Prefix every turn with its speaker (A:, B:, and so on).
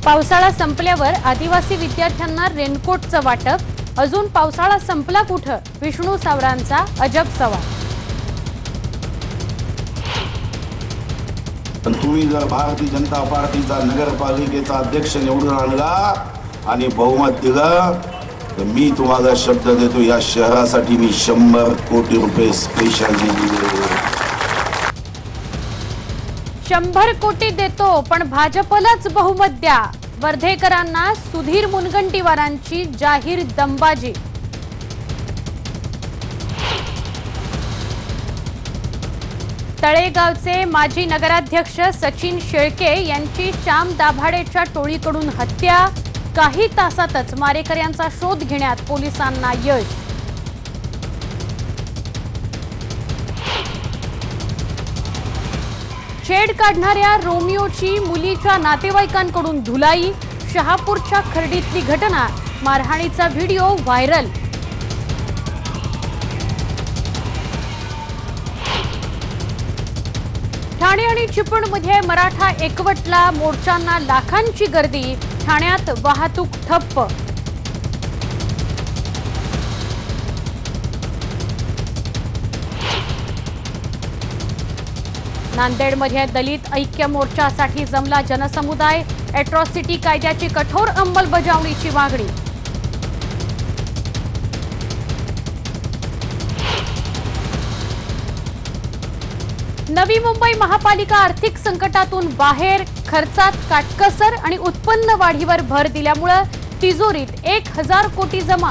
A: पावसाळा संपल्यावर आदिवासी विद्यार्थ्यांना रेनकोटचं वाटप। अजून पावसाळा संपला कुठं? विष्णू सावरांचा अजब सवाल।
B: पण तुम्ही जर भारतीय जनता पार्टीचा नगरपालिकेचा अध्यक्ष निवडून आणला आणि बहुमत दिलं तर मी तुम्हाला शब्द देतो, या शहरासाठी मी 100 कोटी रुपये स्पेशल दिले।
A: 100 कोटी देतो, पण भाजपलाच बहुमत द्या। वर्धेकरांना सुधीर मुनगंटीवारांची जाहीर दंबाजी। तळेगावचे माजी नगराध्यक्ष सचिन शेळके यांची श्याम दाभाडेच्या टोळीकडून हत्या। काही तासातच मारेकऱ्यांचा शोध घेण्यात पोलिसांना यश। छेड काढणाऱ्या रोमिओची मुलीच्या नातेवाईकांकडून धुलाई। शहापूरच्या खर्डीतली घटना, मारहाणीचा व्हिडिओ व्हायरल। ठाणे आणि चिपळूणमध्ये मराठा एकवटला, मोर्चांना लाखांची गर्दी। ठाण्यात वाहतूक ठप्प। नांदेडमध्ये दलित ऐक्य मोर्चासाठी जमला जनसमुदाय। अॅट्रॉसिटी कायद्याची कठोर अंमलबजावणीची मागणी। नवी मुंबई महापालिका आर्थिक संकटातून बाहेर। खर्चात काटकसर आणि उत्पन्न वाढीवर भर दिल्यामुळे तिजोरीत 1000 कोटी जमा।